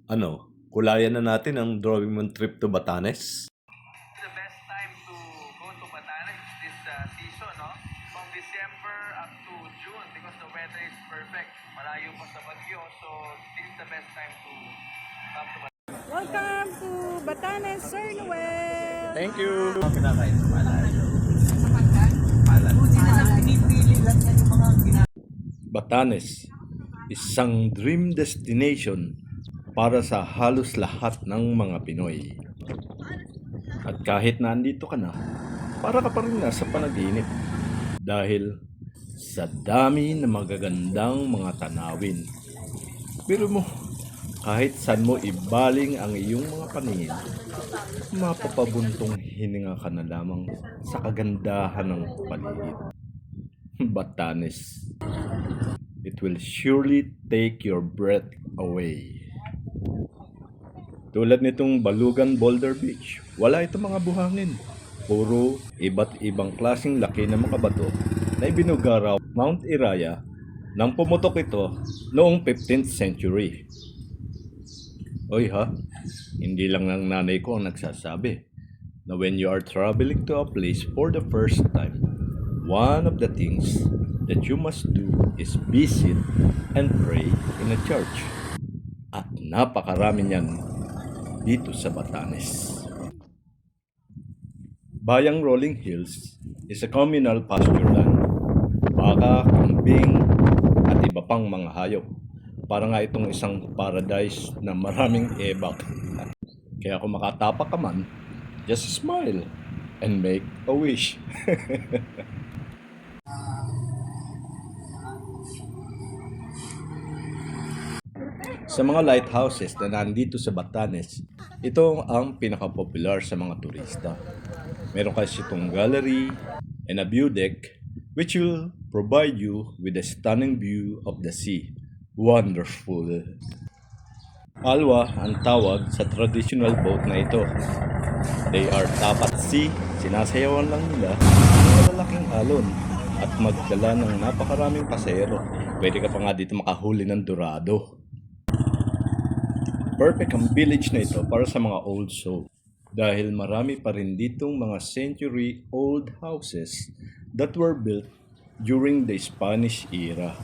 Kulayan na natin ang drawing mong trip to Batanes. The best time to go to Batanes this season, no? From December up to June because the weather is perfect. Malayo pa sa Baguio, so this is the best time to come to Batanes. Welcome to Batanes, Sir Noel! Thank you! Batanes, isang dream destination para sa halos lahat ng mga Pinoy. At kahit nandito ka na, para ka pa rin nasa panaginip. Dahil sa dami ng magagandang mga tanawin. Pero mo, kahit saan mo ibaling ang iyong mga paningin, mapapabuntong hininga ka na lamang sa kagandahan ng paligid. Batanes. It will surely take your breath away. Tulad nitong Balugan Boulder Beach, wala itong mga buhangin. Puro iba't ibang klaseng laki ng mga bato na ibinugaraw Mount Iraya nang pumutok ito noong 15th century. Oy ha, hindi lang ng nanay ko ang nagsasabi na when you are traveling to a place for the first time, one of the things that you must do is visit and pray in a church. At napakarami niyan dito sa Batanes. Bayang Rolling Hills is a communal pasture land. Baka, kambing, at iba pang mga hayop. Para nga itong isang paradise na maraming ebak. Kaya kung makatapak ka man, just smile and make a wish. Sa mga lighthouses na nandito sa Batanes, ito ang pinaka-popular sa mga turista. Meron kasi itong gallery and a view deck which will provide you with a stunning view of the sea. Wonderful! Alwa ang tawag sa traditional boat na ito. They are tapat sea, sinasayawan lang nila ng malalaking alon at magdala ng napakaraming pasahero. Pwede ka pa nga dito makahuli ng dorado. Perfect ang village na ito para sa mga old soul dahil marami pa rin ditong mga century-old houses that were built during the Spanish era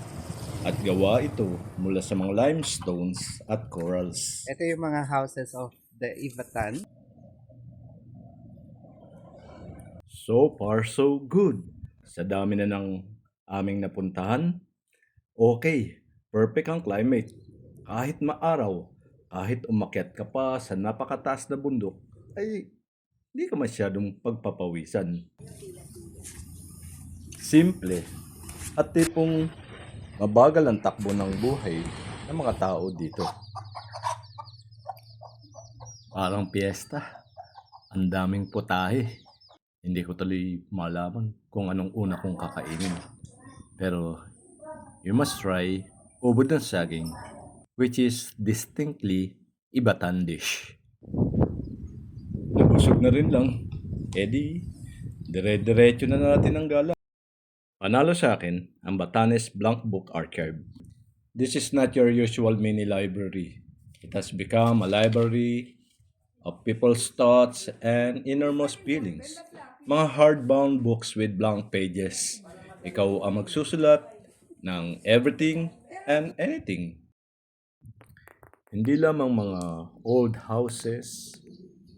at gawa ito mula sa mga limestones at corals. Ito yung mga houses of the Ivatan. So far so good. Sa dami na ng aming napuntahan, okay, perfect ang climate. Kahit maaraw, kahit umakyat ka pa sa napakataas na bundok, ay hindi ka masyadong pagpapawisan. Simple at tipong mabagal ang takbo ng buhay ng mga tao dito. Parang piyesta, ang daming putahe. Hindi ko tuloy malaman kung anong una kong kakainin. Pero you must try ubod ng saging, which is distinctly Ivatan dish. Nabusog na rin lang. Di, dire-diretso na natin ang gala. Panalo sa akin ang Batanes Blank Book Archive. This is not your usual mini library. It has become a library of people's thoughts and innermost feelings. Mga hardbound books with blank pages. Ikaw ang magsusulat ng everything and anything. Hindi lamang mga old houses,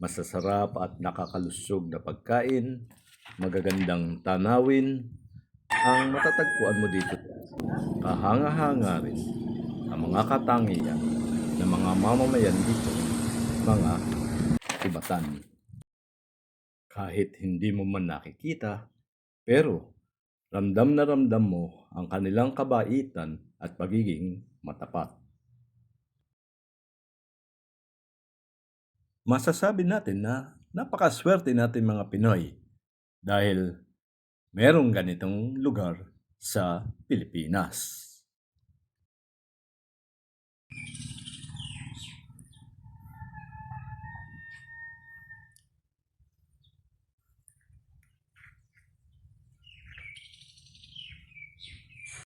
masasarap at nakakalusog na pagkain, magagandang tanawin, ang matatagpuan mo dito. Kahanga-hanga rin ang mga katangian ng mga mamamayan dito, mga Ivatan. Kahit hindi mo man nakikita, pero ramdam na ramdam mo ang kanilang kabaitan at pagiging matapat. Masasabi natin na napakaswerte natin mga Pinoy dahil merong ganitong lugar sa Pilipinas.